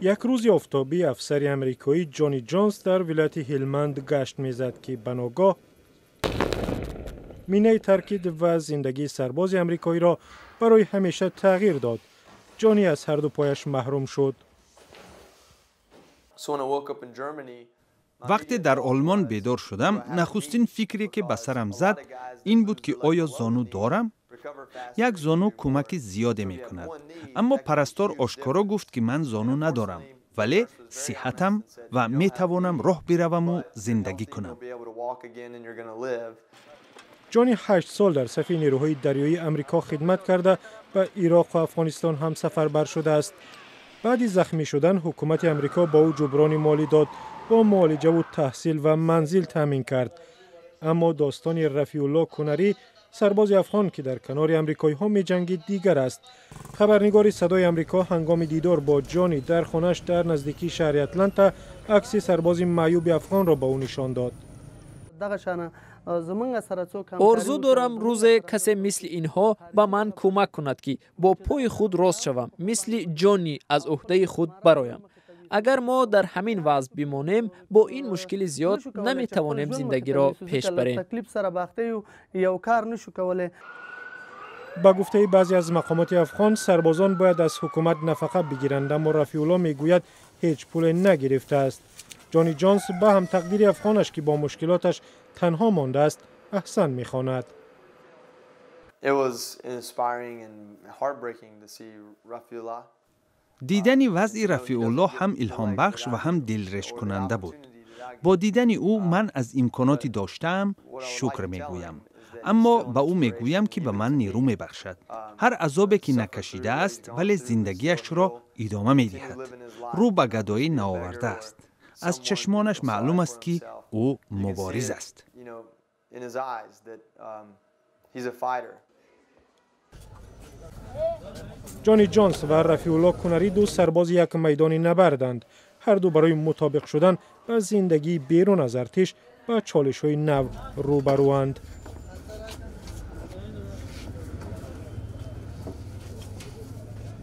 یک روز آفتابی افسر امریکایی جانی جونز در ولایت هیلمند گشت میزد که بناگاه مینه ترکید و زندگی سرباز امریکایی را برای همیشه تغییر داد. جانی از هر دو پایش محروم شد. وقتی در آلمان بیدار شدم، نخستین فکری که به سرم زد این بود که آیا زانو دارم؟ یک زانو کمک زیادی میکند. اما پرستار آشکارا گفت که من زانو ندارم، ولی صحتم و میتوانم راه بروم و زندگی کنم. جانی 8 سال در صف نیروهای دریایی امریکا خدمت کرده به عراق و افغانستان هم سفربر شده است. بعد از زخمی شدن حکومت امریکا با او جبران مالی داد، با مؤالجه و تحصیل و منزل تامین کرد. اما داستان رفیع الله کنری، سرباز افغان که در کنار امریکایی ها می جنگید دیگر است. خبرنگار صدای امریکا هنگام دیدار با جانی در خانه‌اش در نزدیکی شهر اتلانتا عکس سرباز معیوب افغان را به او نشان داد. آرزو دارم روز کسی مثل اینها به من کمک کند که با پای خود راست شوم، مثل جانی از عهده خود برایم. اگر ما در همین وضع بمانیم، با این مشکل زیاد نمیتوانیم زندگی را پیش بریم. با گفته بعضی از مقامات افغان، سربازان باید از حکومت نفقه بگیرند، اما رفیع الله میگوید هیچ پول نگرفته است. جانی جونز به هم تقدیر افغانش که با مشکلاتش تنها مانده است احسان میخواند. دیدن وضع رفیع الله هم الهام بخش و هم دلرش کننده بود. با دیدن او من از امکاناتی داشتم شکر میگویم. اما به او میگویم که به من نیرو میبخشد. هر عذابی که نکشیده است ولی زندگیش را ادامه میدهد. رو به گدایی نآورده است. از چشمانش معلوم است که او مبارز است. جانی جونز و رفیع الله کنری دو سرباز یک میدان نبردند. هر دو برای مطابق شدن با زندگی بیرون از ارتش با چالش‌های نو روبروند.